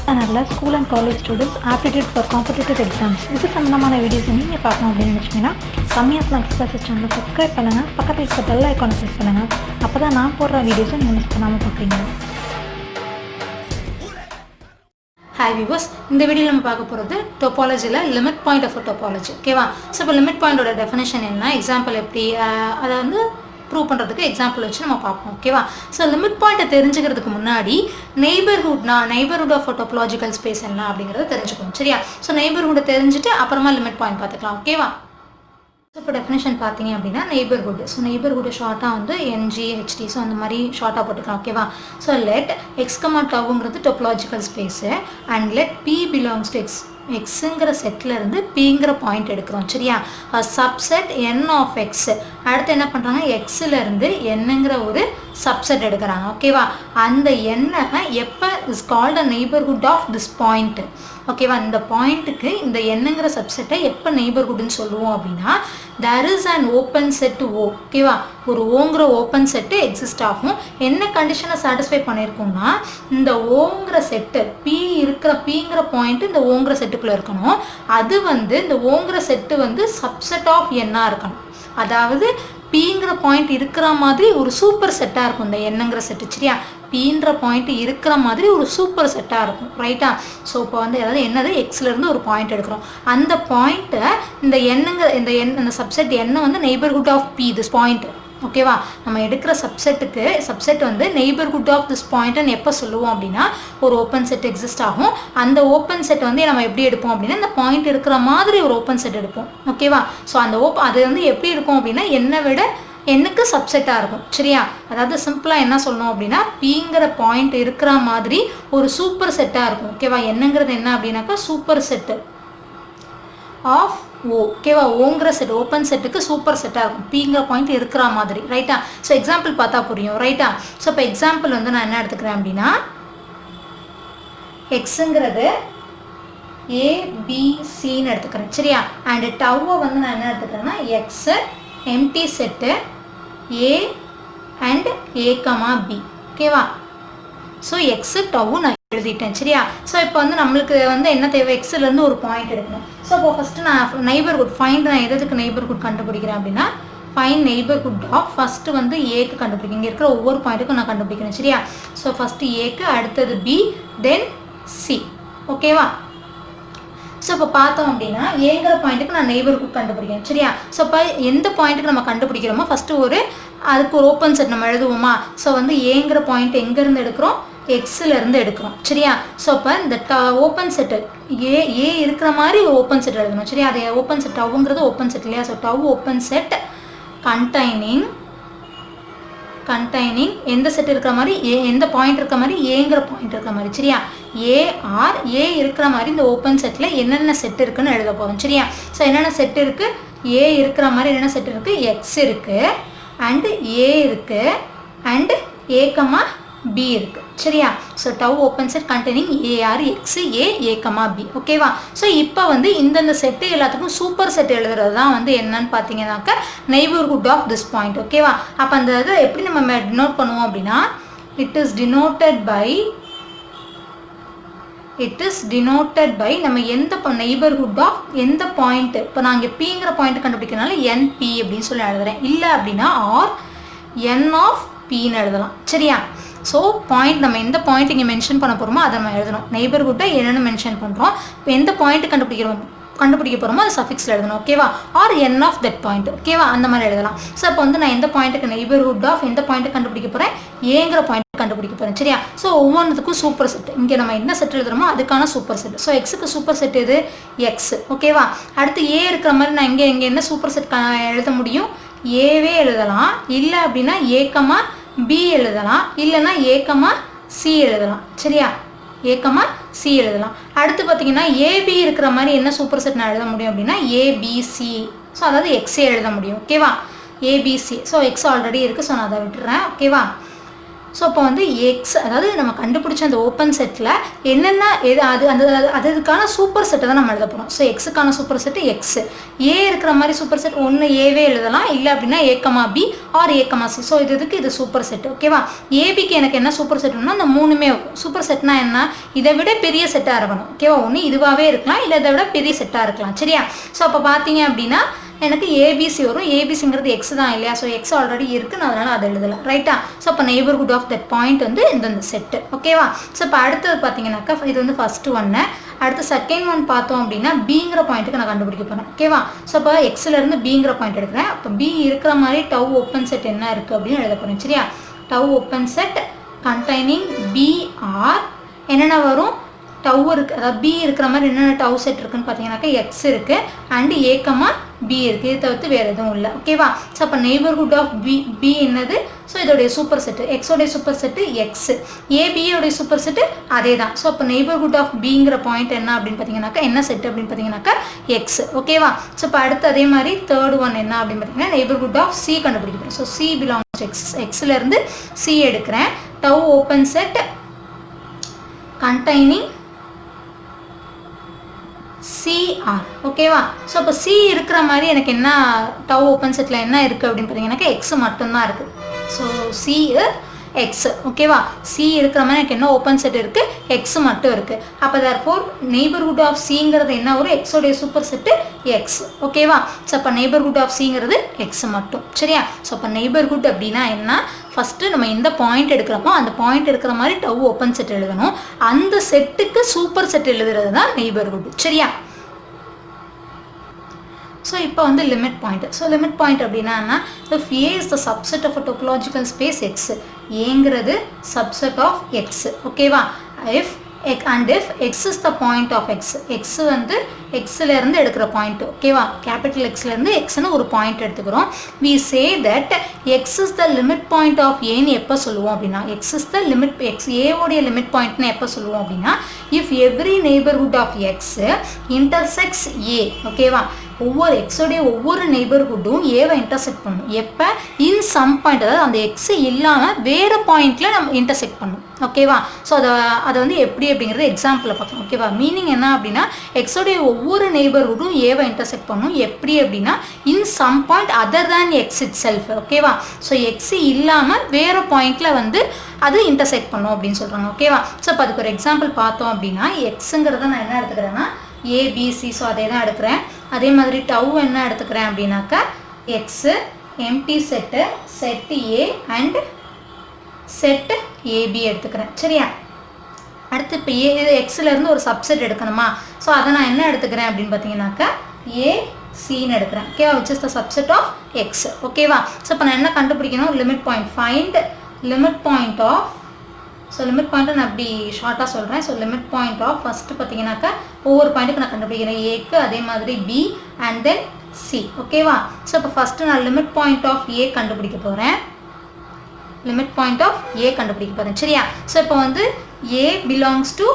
சேனலில் school and college students aptitude for competitive exams இது சம்மந்தமான வீடியோஸ் நீங்கள் பார்க்கணும் அப்படின்னு நினச்சிங்கன்னா கம்மியாக ஸ்நாக்ஸ் கிளாஸஸ் சேனலை சப்ஸ்கிரைப் பண்ணுங்கள், பக்கத்தில் இருக்க பெல் ஐக்கானை ப்ரெஸ் பண்ணுங்கள். அப்போ தான் நான் போடுற வீடியோஸை நீங்கள் மிஸ் பண்ணாமல் பார்ப்பீங்க. ஹாய் வியூவர்ஸ், இந்த வீடியோவில் நம்ம பார்க்க போகிறது டோபாலஜியில் லிமிட் பாயிண்ட் ஆஃப் டோபாலஜி. ஓகேவா? ஸோ இப்போ லிமிட் பாயிண்டோட டெஃபினேஷன் என்ன, எக்ஸாம்பிள் எப்படி அதை வந்து ப்ரூவ் பண்ணுறதுக்கு எக்ஸாம்பிள் வச்சு நம்ம பார்ப்போம். ஓகேவா? ஸோ லிமிட் பாயிண்ட்டை தெரிஞ்சுக்கிறதுக்கு முன்னாடி நெய்பர்ஹுட் ஆஃப் டோபாலஜிக்கல் ஸ்பேஸ் என்ன அப்படிங்கிறத தெரிஞ்சுக்கணும். சரியா? ஸோ நெய்பர்ஹுட்டை தெரிஞ்சுட்டு அப்புறமா லிமிட் பாயிண்ட் பார்த்துக்கலாம். ஓகேவா? ஸோ இப்போ டெஃபினேஷன் பார்த்தீங்க அப்படின்னா நெய்பர்ஹுட். ஸோ நெய்பர்ஹுட் ஷார்ட்டாக வந்து NGHT. ஸோ அந்த மாதிரி ஷார்ட்டாக போட்டுக்கலாம். ஓகேவா? ஸோ லெட் எக்ஸ்கமா டவுங்கிறது topological space and let P belongs to எக்ஸுங்கிற செட்டில் இருந்து Pங்கிற பாயிண்ட் எடுக்கிறோம். சரியா? Subset N of X. அடுத்து என்ன பண்ணுறாங்க, எக்ஸில் இருந்து Nங்கிற ஒரு சப்செட் எடுக்கிறாங்க. ஓகேவா? அந்த எண்ணை எப்போ is called a neighbourhood of this point. ஓகேவா? இந்த பாயிண்ட்டுக்கு இந்த Nங்கிற சப்செட்டை எப்போ நெய்பர்ஹுட்னு சொல்லுவோம் அப்படின்னா there is an open set O. ஓகேவா? ஒரு ஓங்கிற ஓப்பன் செட்டு எக்ஸிஸ்ட் ஆகும். என்ன கண்டிஷனை சாட்டிஸ்ஃபை பண்ணியிருக்கோம்னா இந்த ஓங்கிற செட்டு Pங்கிற பாயிண்ட் இந்த ஓங்கிற செட்டுக்குள்ளே இருக்கணும். அது வந்து இந்த ஓங்கிற செட்டு வந்து சப்செட் ஆஃப் N-ஆ இருக்கணும். அதாவது Pங்கிற பாயிண்ட் இருக்கிற மாதிரி ஒரு சூப்பர் செட்டாக இருக்கும் இந்த Nங்கிற செட்டு. சரியா? Pன்ற பாயிண்ட் இருக்கிற மாதிரி ஒரு சூப்பர் செட்டாக இருக்கும். ரைட்டா? ஸோ இப்போ வந்து அதாவது என்னது, எக்ஸ்லேருந்து ஒரு பாயிண்ட் எடுக்கிறோம். அந்த பாயிண்ட்டை இந்த சப்செட் N வந்து neighbourhood of P this point. ஓகேவா? நம்ம எடுக்கிற சப்செட் வந்து நெய்பர்ஹுட் ஆஃப் திஸ் பாயிண்ட்னு எப்போ சொல்லுவோம் அப்படின்னா ஒரு ஓப்பன் செட் எக்ஸிஸ்ட் ஆகும். அந்த ஓப்பன் செட் வந்து நம்ம எப்படி எடுப்போம் அப்படின்னா இந்த பாயிண்ட் இருக்கிற மாதிரி ஒரு ஓப்பன் செட் எடுப்போம். ஓகேவா? ஸோ அந்த அது வந்து எப்படி இருக்கும் அப்படின்னா என்னை விட Nக்கு சப்செட்டாக இருக்கும். சரியா? அதாவது சிம்பிளாக என்ன சொல்லணும் அப்படின்னா Pங்கிற பாயிண்ட் இருக்கிற மாதிரி ஒரு சூப்பர் செட்டாக இருக்கும். ஓகேவா? என்னங்கிறது என்ன அப்படின்னாக்கா சூப்பர் செட்டு ஆஃப் O. ஓகேவா? ஓங்கிற செட் ஓப்பன் செட்டுக்கு சூப்பர் செட்டாக இருக்கும் Pங்கிற பாயிண்ட் இருக்கிற மாதிரி. ரைட்டா? ஸோ எக்ஸாம்பிள் பார்த்தா புரியும். ரைட்டா? ஸோ இப்போ எக்ஸாம்பிள் வந்து நான் என்ன எடுத்துக்கிறேன் அப்படின்னா எக்ஸுங்கிறது ABCன்னு எடுத்துக்கிறேன். சரியா? அண்டு டவ்வை வந்து நான் என்ன எடுத்துக்கிறேன்னா X empty set A and A, B. ஓகேவா? ஸோ எக்ஸு டவ்வு நான் எழுதிட்டேன். சரியா? ஸோ இப்போ வந்து நம்மளுக்கு வந்து என்ன தேவை, எக்ஸ்லேருந்து ஒரு பாயிண்ட் எடுக்கணும். ஸோ இப்போ ஃபஸ்ட்டு நான் நெய்பர்ஹுட் ஃபைண்ட் நான் எதுக்கு நெய்பர்ஹுட் கண்டுபிடிக்கிறேன் அப்படின்னா ஃபைண்ட் நெய்பர்ஹுட் ஆஃப் ஃபஸ்ட்டு வந்து ஏக்கு கண்டுபிடிக்கும். இங்கே இருக்கிற ஒவ்வொரு பாயிண்ட்டுக்கும் நான் கண்டுபிடிக்கிறேன். சரியா? ஸோ ஃபஸ்ட்டு ஏக்கு, அடுத்தது B, தென் C. ஓகேவா? ஸோ இப்போ பார்த்தோம் அப்படின்னா ஏங்கிற பாயிண்ட்டுக்கு நான் நெய்பர்ஹுட் கண்டுபிடிக்கிறேன். சரியா? ஸோ இப்போ எந்த பாயிண்ட்டுக்கு நம்ம கண்டுபிடிக்கிறோமோ ஃபஸ்ட்டு அதுக்கு ஒரு ஓப்பன் செட் நம்ம எழுதுவோமா. ஸோ வந்து ஏங்கிற பாயிண்ட் எங்கேருந்து எடுக்கிறோம், எக்ஸிலேருந்து எடுக்கிறோம். சரியா? ஸோ இப்போ இந்த ஓப்பன் செட்டு ஏ இருக்கிற மாதிரி ஒரு ஓப்பன் செட் எழுதணும். சரியா? அது ஓப்பன் செட் டவ்ங்கிறது ஓப்பன் செட் இல்லையா? So tau open set containing எந்த செட் இருக்கிற மாதிரி எந்த பாயிண்ட் இருக்கிற மாதிரி ஏங்கிற பாயிண்ட் இருக்கிற மாதிரி. சரியா? ஏ இருக்கிற மாதிரி இந்த ஓப்பன் செட்டில் என்னென்ன செட் இருக்குன்னு எழுத போகிறோம். சரியா? ஸோ என்னென்ன செட் இருக்குது, ஏ இருக்கிற மாதிரி என்னென்ன செட் இருக்குது, எக்ஸ் இருக்குது அண்டு ஏ இருக்குது அண்டு A, B இருக்குது. சரியா? So tau open set containing AR X A, B. ஓகேவா? ஸோ இப்போ வந்து இந்தந்த செட்டு எல்லாத்துக்கும் சூப்பர் செட் எழுதுறது தான் வந்து என்னன்னு பார்த்தீங்கன்னாக்கா நெய்பர்ஹுட் ஆஃப் திஸ் பாயிண்ட். ஓகேவா? அப்போ அந்த இதை எப்படி நம்ம டினோட் பண்ணுவோம் அப்படின்னா இட் இஸ் டினோட்டட் பை நம்ம எந்த நெய்பர்ஹுட் ஆஃப் எந்த பாயிண்ட். இப்போ நான் இங்கே Pங்கிற பாயிண்ட் கண்டுபிடிக்கிறதுனால NP அப்படின்னு சொல்லி எழுதுறேன். இல்லை அப்படின்னா ஆர் N ஆஃப் Pன்னு எழுதலாம். சரியா? ஸோ பாயிண்ட் நம்ம எந்த பாயிண்ட் இங்கே மென்ஷன் பண்ண போகிறோமோ அதை நம்ம எழுதணும். நெய்பர்ஹுட்டை என்னென்னு மென்ஷன் பண்ணுறோம், இப்போ எந்த பாயிண்ட் கண்டுபிடிக்க போகிறோமோ அது சஃபிக்ஸில் எழுதணும். ஓகேவா? Or N of that point. ஓகேவா? அந்த மாதிரி எழுதலாம். ஸோ இப்போ வந்து நான் எந்த பாயிண்ட்டுக்கு நெய்பர்ஹுட் ஆஃப் எந்த பாயிண்ட்டை கண்டுபிடிக்க போகிறேன், ஏங்கிற பாயிண்ட் கண்டுபிடிக்க போகிறேன். சரியா? ஸோ ஒவ்வொன்றுத்துக்கும் சூப்பர் செட் இங்கே நம்ம என்ன செட் எழுதுறோமோ அதுக்கான சூப்பர் செட். ஸோ எக்ஸுக்கு சூப்பர் செட் எது, எக்ஸ். ஓகேவா? அடுத்து ஏ இருக்கிற மாதிரி நான் இங்கே என்ன சூப்பர் செட் எழுத முடியும், ஏவே எழுதலாம். இல்லை அப்படின்னா A, B எழுதலாம். இல்லைன்னா A, C எழுதலாம். சரியா? A, C எழுதலாம். அடுத்து பார்த்தீங்கன்னா AB இருக்கிற மாதிரி என்ன சூப்பர் செட் நான் எழுத முடியும் அப்படின்னா ABC. ஸோ அதாவது எக்ஸே எழுத முடியும். ஓகேவா? ABC. ஸோ எக்ஸ் ஆல்ரெடி இருக்குது. ஸோ நான் அதை விட்டுறேன். ஓகேவா? ஸோ அப்போ வந்து எக்ஸ் அதாவது நம்ம கண்டுபிடிச்ச அந்த ஓப்பன் செட்டில் என்னென்ன எது அது அந்த அதுக்கான சூப்பர் செட்டை தான் நம்ம எழுத போகிறோம். ஸோ எக்ஸுக்கான சூப்பர் செட்டு எக்ஸ். ஏ இருக்கிற மாதிரி சூப்பர் செட் ஒன்று ஏவே எழுதலாம், இல்லை அப்படின்னா A, B or A, C. So இதுக்கு இது சூப்பர் செட். ஓகேவா? ஏபிக்கு எனக்கு என்ன சூப்பர் செட்னா அந்த மூணுமே சூப்பர் செட்னா என்ன, இதை விட பெரிய செட்டாக இருக்கணும். ஓகேவா? ஒன்று இதுவாகவே இருக்கலாம், இல்லை இதை விட பெரிய செட்டாக இருக்கலாம். சரியா? ஸோ அப்போ பார்த்தீங்க அப்படின்னா எனக்கு ஏபிசி வரும். ஏபிசிங்கிறது எக்ஸ் தான் இல்லையா? ஸோ எக்ஸ் ஆல்ரெடி இருக்குது, நான் அதனால் அதை எழுதலாம். ரைட்டா? ஸோ அப்போ நெய்பர்ஹுட் ஆஃப் தட் பாயிண்ட் வந்து இந்த செட்டு. ஓகேவா? ஸோ இப்போ அடுத்தது பார்த்தீங்கன்னாக்கா இது வந்து ஃபஸ்ட்டு ஒன்று. அடுத்து செகண்ட் ஒன் பார்த்தோம் அப்படின்னா பிங்கிற பாயிண்ட்டுக்கு நான் கண்டுபிடிக்க போகிறேன். ஓகேவா? ஸோ இப்போ எக்ஸ்லேருந்து பிங்கிற பாயிண்ட் எடுக்கிறேன். அப்போ பி இருக்கிற மாதிரி டவ் ஓப்பன் செட் என்ன இருக்குது அப்படின்னு எழுத போகிறேன். சரியா? Tau open set containing B or என்னென்ன வரும், டவ் இருக்குது, அதாவது பி இருக்கிற மாதிரி என்னென்ன டவ் செட் இருக்குன்னு பார்த்தீங்கன்னாக்கா எக்ஸ் இருக்குது அண்டு A, B இருக்குது. இதை தவிர்த்து வேறு எதுவும் இல்லை. ஓகேவா? ஸோ அப்போ நெய்பர்ஹுட் ஆஃப் பி என்னது, ஸோ இதோடைய சூப்பர் செட்டு எக்ஸோடைய சூப்பர் செட்டு எக்ஸ், ஏபியோடைய சூப்பர் செட்டு அதே தான். ஸோ அப்போ நெய்பர்ஹுட் ஆஃப் பிங்கிற பாயிண்ட் என்ன அப்படின்னு பார்த்தீங்கன்னாக்கா என்ன செட்டு அப்படின்னு பார்த்தீங்கன்னாக்கா எக்ஸ். ஓகேவா? ஸோ இப்போ அடுத்து அதே மாதிரி தேர்ட் ஒன் என்ன அப்படின்னு பார்த்தீங்கன்னா நெய்பர்ஹுட் ஆஃப் சி கண்டுபிடிக்கிறேன். So C belongs to X. எக்ஸ்லேருந்து சி எடுக்கிறேன். Tau open set containing CR. ஓகேவா? ஸோ அப்போ சி இருக்கிற மாதிரி எனக்கு என்ன டவ் ஓப்பன் செட்டில் என்ன இருக்குது அப்படின்னு பார்த்தீங்கன்னாக்கா எக்ஸ் மட்டும்தான் இருக்குது. So C X. ஓகேவா? சி இருக்கிற மாதிரி எனக்கு என்ன ஓப்பன் செட் இருக்குது, எக்ஸ் மட்டும் இருக்குது. அப்போ தேர்ஃபோர் நெய்பர்ஹுட் ஆஃப் சிங்கிறது என்ன வரும், எக்ஸோடைய சூப்பர் செட்டு எக்ஸ். ஓகேவா? ஸோ அப்போ நெய்பர்ஹுட் ஆஃப் சிங்கிறது எக்ஸ் மட்டும். சரியா? ஸோ அப்போ நெய்பர்ஹுட் அப்படின்னா என்ன, ஃபஸ்ட்டு நம்ம எந்த பாயிண்ட் எடுக்கிறோமோ அந்த பாயிண்ட் இருக்கிற மாதிரி டவ் ஓப்பன் செட் எழுதணும். அந்த செட்டுக்கு சூப்பர் செட் எழுதுறது தான் நெய்பர்ஹுட். சரியா? ஸோ இப்போ வந்து limit point. So limit point அப்படின்னா if A is the subset of a topological space X, ஏங்கிறது சப்செட் ஆஃப் எக்ஸ். ஓகேவா? If x is the point of x, x வந்து xலேருந்து எடுக்கிற பாயிண்ட். ஓகேவா? கேபிட்டல் எக்ஸ்லேருந்து எக்ஸ்னு ஒரு பாயிண்ட் எடுத்துக்கிறோம். we say that x is the limit point of a ன்னு எப்போ சொல்லுவோம் அப்படின்னா x is the limit, a உடைய லிமிட் பாயிண்ட்னு எப்போ சொல்லுவோம் அப்படின்னா if every neighborhood of x intersects a. ஓகேவா? ஒவ்வொரு எக்ஸோடைய ஒவ்வொரு நெய்பர்ஹுட்டும் ஏவை இன்டர்செக்ட் பண்ணும். எப்போ இன் சம் பாயிண்ட், அதாவது அந்த எக்ஸ் இல்லாமல் வேறு பாயிண்டில் நம்ம இன்டர்செக்ட் பண்ணும். ஓகேவா? ஸோ அதை வந்து எப்படி அப்படிங்கிறது எக்ஸாம்பிளில் பார்க்கலாம். ஓகேவா? மீனிங் என்ன அப்படின்னா எக்ஸோடைய ஒவ்வொரு நெய்பர்ஹுட்டும் ஏவை இன்டர்செக்ட் பண்ணும். எப்படி அப்படின்னா in some point other than X itself. ஓகேவா? ஸோ எக்ஸ் இல்லாமல் வேறு பாயிண்டில் வந்து அது இன்டர்செக்ட் பண்ணும் அப்படின்னு சொல்கிறாங்க. ஓகேவா? ஸோ இப்போ அதுக்கு ஒரு எக்ஸாம்பிள் பார்த்தோம் அப்படின்னா எக்ஸுங்கிறத நான் என்ன எடுத்துக்கிறேன்னா ஏபிசி. ஸோ அதே தான் எடுக்கிறேன். அதே மாதிரி டவ் என்ன எடுத்துக்கிறேன் அப்படின்னாக்கா X empty set set A and set A B எடுத்துக்கிறேன். சரியா? அடுத்து இப்போ இது எக்ஸ்லேருந்து ஒரு சப்செட் எடுக்கணுமா? ஸோ அதை நான் என்ன எடுத்துக்கிறேன் அப்படின்னு பார்த்தீங்கன்னாக்கா ஏசின்னு எடுக்கிறேன். ஓகேவா? Which is the subset of X. ஓகேவா? ஸோ இப்போ நான் என்ன கண்டுபிடிக்கணும், limit point. Find limit point of. So limit பாயிண்ட்டை நான் அப்படி ஷார்ட்டாக சொல்கிறேன். So limit point of first பார்த்தீங்கன்னாக்கா ஒவ்வொரு பாயிண்ட்டுக்கு நான் கண்டுபிடிக்கிறேன். ஏக்கு அதே மாதிரி பி அண்ட் தென் சி. ஓகேவா? ஸோ இப்போ ஃபஸ்ட்டு நான் லிமிட் பாயிண்ட் ஆஃப் ஏ கண்டுபிடிக்க போகிறேன். லிமிட் பாயிண்ட் ஆஃப் ஏ கண்டுபிடிக்க போகிறேன். சரியா? ஸோ இப்போ வந்து ஏ பிலாங்ஸ் டு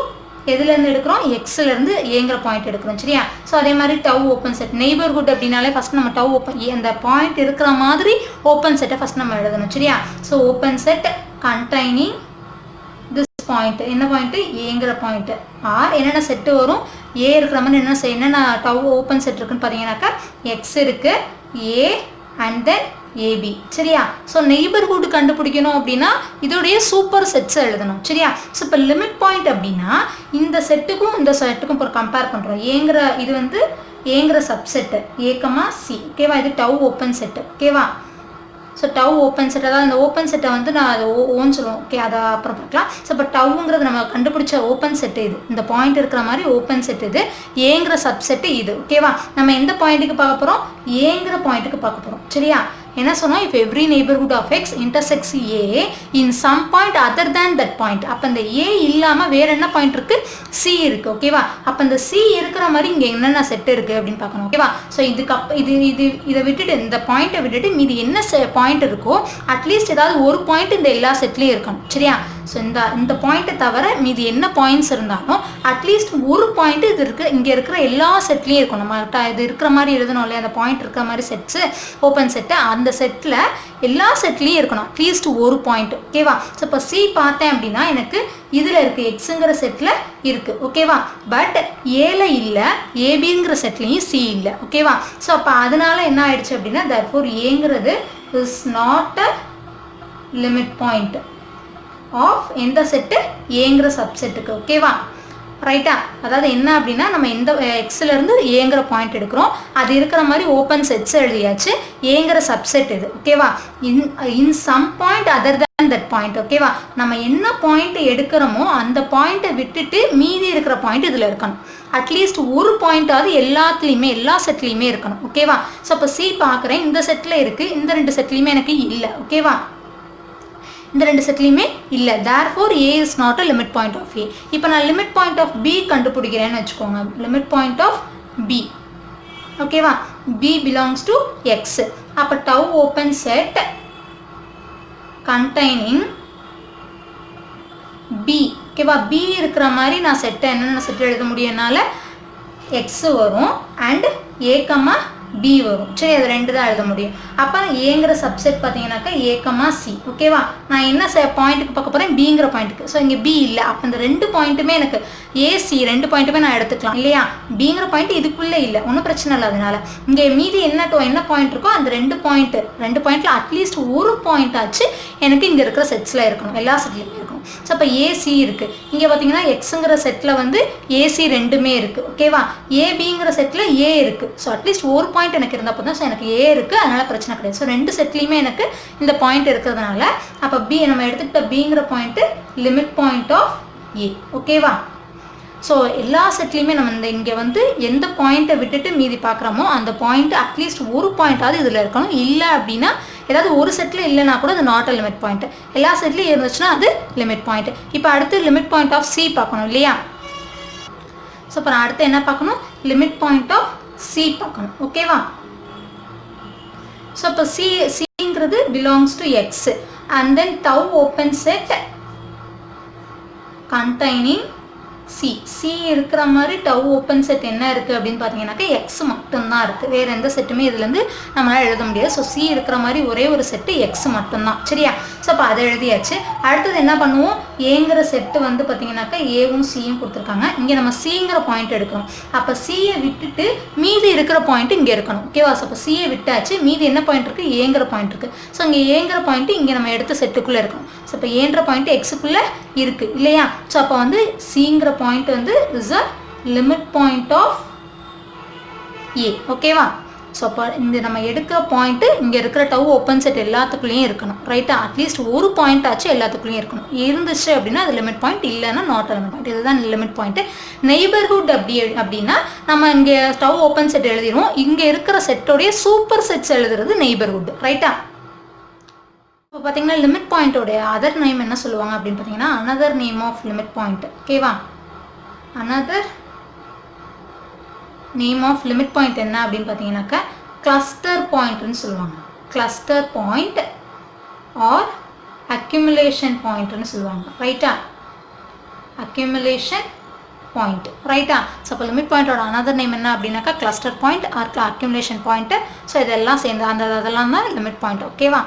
எதுலேருந்து எடுக்கிறோம், எக்ஸ்லேருந்து ஏங்கிற பாயிண்ட் எடுக்கிறோம். சரியா? ஸோ அதே மாதிரி டவ் ஓப்பன் செட் நெய்பர்ஹுட் அப்படின்னாலே ஃபஸ்ட் நம்ம டவ் ஓப்பன் அந்த பாயிண்ட் இருக்கிற மாதிரி ஓப்பன் செட்டை ஃபஸ்ட் நம்ம எழுதணும். சரியா? So open set containing point. என்ன பாயிண்ட், ஏங்கிற பாயிண்ட். ஆர் என்னென்ன செட்டு வரும், ஏ இருக்கிற மாதிரி என்னென்ன டவ் ஓப்பன் செட் இருக்குன்னு பார்த்தீங்கன்னாக்கா எக்ஸ் இருக்குது, ஏ அண்ட் தென் ஏபி. சரியா? ஸோ நெய்பர்ஹுட் கண்டுபிடிக்கணும் அப்படின்னா இதோடைய சூப்பர் செட்ஸை எழுதணும். சரியா? ஸோ இப்போ லிமிட் பாயிண்ட் அப்படின்னா இந்த செட்டுக்கும் இந்த செட்டுக்கும் இப்போ கம்பேர் பண்ணுறோம். இது வந்து ஏங்கிற சப்செட்டு ஏ, சி. ஓகேவா? இது டவ் ஓப்பன் செட்டு. ஓகேவா? ஸோ டவ் ஓப்பன் செட், அதாவது அந்த ஓப்பன் செட்டை வந்து நான் அதை ஓன்னு சொல்லுவோம். ஓகே, அதை அப்புறம் பார்க்கலாம். ஸோ இப்போ டவ்ங்கிறது நம்ம கண்டுபிடிச்ச ஓப்பன் செட்டு இது, இந்த பாயிண்ட் இருக்கிற மாதிரி ஓப்பன் செட் இது, ஏங்கிற சப்செட்டு இது. ஓகேவா? நம்ம எந்த பாயிண்ட்டுக்கு பார்க்க போகிறோம், ஏங்கிற பாயிண்ட்டுக்கு பார்க்க போகிறோம். சரியா? என்ன சொன்னால் if every neighborhood of x intersects a in some point other than that point. அப்போ இந்த a இல்லாமல் வேறு என்ன பாயிண்ட் இருக்குது, c இருக்குது. ஓகேவா? அப்போ இந்த c இருக்கிற மாதிரி இங்கே என்னென்ன செட்டு இருக்குது அப்படின்னு பார்க்கணும். ஓகேவா? ஸோ இதை விட்டுட்டு இந்த பாயிண்ட்டை விட்டுட்டு மீதி என்ன பாயிண்ட் இருக்கோ அட்லீஸ்ட் ஏதாவது ஒரு பாயிண்ட் இந்த எல்லா செட்லேயும் இருக்கணும். சரியா? ஸோ இந்த பாயிண்ட்டை தவிர மீதி என்ன பாயிண்ட்ஸ் இருந்தாலும் அட்லீஸ்ட் ஒரு பாயிண்ட் இது இருக்குது இங்கே இருக்கிற எல்லா செட்லேயும் இருக்கும். நம்ம இது இருக்கிற மாதிரி எழுதணும் இல்லையா, அந்த பாயிண்ட் இருக்கிற மாதிரி செட்ஸு ஓப்பன் செட்டு, அந்த செட்டில் எல்லா செட்லேயும் இருக்கணும் அட்லீஸ்ட் ஒரு பாயிண்ட். ஓகேவா? ஸோ இப்போ சி பார்த்தேன் அப்படின்னா எனக்கு இதில் இருக்குது, எக்ஸுங்கிற செட்டில் இருக்குது. ஓகேவா? பட் ஏல இல்லை, ஏபிங்கிற செட்லேயும் சி இல்லை. ஓகேவா? ஸோ அப்போ அதனால என்ன ஆயிடுச்சு அப்படின்னா therefore ஏங்கிறது is not a limit point of எந்த செட்டு, ஏங்கிற சப்செட்டுக்கு. ஓகேவா? ரைட்டா? அதாவது என்ன அப்படின்னா நம்ம எந்த எக்ஸ்லேருந்து ஏங்கிற பாயிண்ட் எடுக்கிறோம், அது இருக்கிற மாதிரி ஓப்பன் செட்ஸ் எழுதியாச்சு, ஏங்கிற சப்செட் இது. ஓகேவா? In some point other than that point. ஓகேவா? நம்ம என்ன பாயிண்ட் எடுக்கிறோமோ அந்த பாயிண்ட்டை விட்டுட்டு மீதி இருக்கிற பாயிண்ட் இதில் இருக்கணும். அட்லீஸ்ட் ஒரு பாயிண்ட்டாவது எல்லாத்துலேயுமே எல்லா செட்லேயுமே இருக்கணும். ஓகேவா? ஸோ அப்போ சி பார்க்குறேன், இந்த செட்டில் இருக்குது, இந்த 2 செட்லேயுமே எனக்கு இல்லை. ஓகேவா? இந்த 2 செட்லேயுமே இல்லை. therefore A is not a limit point of A. இப்போ நான் லிமிட் பாயிண்ட் ஆஃப் B கண்டுபிடிக்கிறேன்னு வச்சுக்கோங்க. Limit point of B. ஓகேவா? B belongs to X. அப்போ tau open set containing B. ஓகேவா? B இருக்கிற மாதிரி நான் செட்டை என்னென்ன செட் எழுத முடியும்னால X வரும் அண்ட் A, B வரும். சரி, அது 2 தான் எழுத முடியும். அப்போ ஏங்கிற சப்செட் பார்த்தீங்கன்னாக்கா A, C. ஓகேவா? நான் என்ன பாயிண்ட்டுக்கு பார்க்க போகிறேன், பிங்கிற பாயிண்ட்டுக்கு. ஸோ இங்கே B இல்லை, அப்போ இந்த 2 பாயிண்ட்டுமே எனக்கு AC 2 பாயிண்ட்டுமே நான் எடுத்துக்கலாம் இல்லையா? பிங்கிற பாயிண்ட் இதுக்குள்ளே இல்லை, ஒன்றும் பிரச்சனை இல்லை. அதனால இங்கே மீதி என்ன பாயிண்ட் இருக்கோ அந்த 2 பாயிண்ட்டில் அட்லீஸ்ட் ஒரு பாயிண்ட் ஆச்சு எனக்கு இங்கே இருக்கிற செட்ஸில் இருக்கணும், எல்லா செட்லையுமே இருக்கணும். ஸோ அப்போ AC இருக்குது. இங்கே பார்த்தீங்கன்னா எக்ஸுங்கிற செட்டில் வந்து AC 2மே இருக்குது. ஓகேவா? ஏபிங்கிற செட்டில் A இருக்குது. ஸோ அட்லீஸ்ட் ஒரு பாயிண்ட் எனக்கு இருந்தால் போதும். ஸோ எனக்கு A இருக்குது, அதனால் பிரச்சனை கிடையாது. ஸோ 2 செட்லேயுமே எனக்கு இந்த பாயிண்ட் இருக்கிறதுனால அப்போ B நம்ம எடுத்துக்கிட்ட பிங்கிற point limit point of A. ஓகேவா? ஸோ எல்லா செட்லேயுமே நம்ம இங்கே வந்து எந்த பாயிண்ட்டை விட்டுட்டு மீதி பார்க்குறோமோ அந்த பாயிண்ட் அட்லீஸ்ட் ஒரு பாயிண்ட்டாவது இதில் இருக்கணும். இல்லை அப்படின்னா ஏதாவது ஒரு செட்டில் இல்லைனா கூட அது நாட் அ லிமிட் பாயிண்ட், எல்லா செட்லேயும் இருந்துச்சுன்னா அது லிமிட் பாயிண்ட். இப்போ அடுத்து லிமிட் பாயிண்ட் ஆஃப் C பார்க்கணும் இல்லையா? ஸோ இப்போ நான் அடுத்து என்ன பார்க்கணும், லிமிட் பாயிண்ட் ஆஃப் C பார்க்கணும். ஓகேவா? ஸோ இப்போ சிங்கிறது belongs to X and then tau open set containing C இருக்கிற மாதிரி tau ஓப்பன் செட் என்ன இருக்குது அப்படின்னு பார்த்தீங்கன்னாக்கா X மட்டும்தான் இருக்குது, வேறு எந்த செட்டுமே இதுலேருந்து நம்மளால் எழுத முடியாது. ஸோ C இருக்கிற மாதிரி ஒரே ஒரு செட்டு X மட்டும்தான். சரியா? ஸோ அப்போ அதை எழுதியாச்சு. அடுத்தது என்ன பண்ணுவோம், ஏங்கிற செட்டு வந்து பார்த்தீங்கன்னாக்கா ஏவும் சியும் கொடுத்துருக்காங்க. இங்கே நம்ம சிங்கிற பாயிண்ட் எடுக்கிறோம். அப்போ சியை விட்டுட்டு மீதி இருக்கிற பாயிண்ட் இங்கே இருக்கணும். ஓகேவா? ஸோ அப்போ சியை விட்டாச்சு, மீதி என்ன பாயிண்ட் இருக்குது, ஏங்கிற பாயிண்ட் இருக்குது. ஸோ இங்கே ஏங்கிற பாயிண்ட்டு இங்கே நம்ம எடுத்த செட்டுக்குள்ளே இருக்கணும். ஸோ இப்போ ஏன்ற பாயிண்ட் எக்ஸுக்குள்ளே இருக்குது இல்லையா? ஸோ அப்போ வந்து சிங்கிற பாயிண்ட் வந்து is a limit point of A. ஓகேவா? ஸோ அப்போ இந்த நம்ம எடுக்கிற பாயிண்ட்டு இங்கே இருக்கிற tau ஓப்பன் செட் எல்லாத்துக்குள்ளேயும் இருக்கணும். ரைட்டா? அட்லீஸ்ட் ஒரு பாயிண்ட் ஆச்சு எல்லாத்துக்குள்ளேயும் இருக்கணும். இருந்துச்சு அப்படின்னா அது லிமிட் பாயிண்ட், இல்லைன்னா நாட் லிமிட் பாயிண்ட். இதுதான் லிமிட் பாயிண்ட்டு. நெய்பர்ஹுட் அப்படின்னா நம்ம இங்கே tau ஓப்பன் செட் எழுதிடுவோம், இங்கே இருக்கிற செட்டோடைய சூப்பர் செட்ஸ் எழுதுறது நெய்பர்ஹுட். ரைட்டா? இப்போ பார்த்தீங்கன்னா லிமிட் பாயிண்ட்டோடைய அதர் நேம் என்ன சொல்லுவாங்க அப்படின்னு பார்த்தீங்கன்னா another name of limit point. ஓகேவா? Another name of limit point என்ன அப்படின்னு பார்த்தீங்கன்னாக்கா கிளஸ்டர் பாயிண்ட்னு சொல்லுவாங்க. கிளஸ்டர் பாயிண்ட் ஆர் அக்யூமுலேஷன் பாயிண்ட்னு சொல்லுவாங்க. ரைட்டா? Accumulation point. ரைட்டா? ஸோ அப்போ லிமிட் பாயிண்டோட அனதர் நேம் என்ன அப்படின்னாக்கா cluster point or accumulation point. So இதெல்லாம் சேர்ந்து அதெல்லாம் தான் லிமிட் பாயிண்ட். ஓகேவா?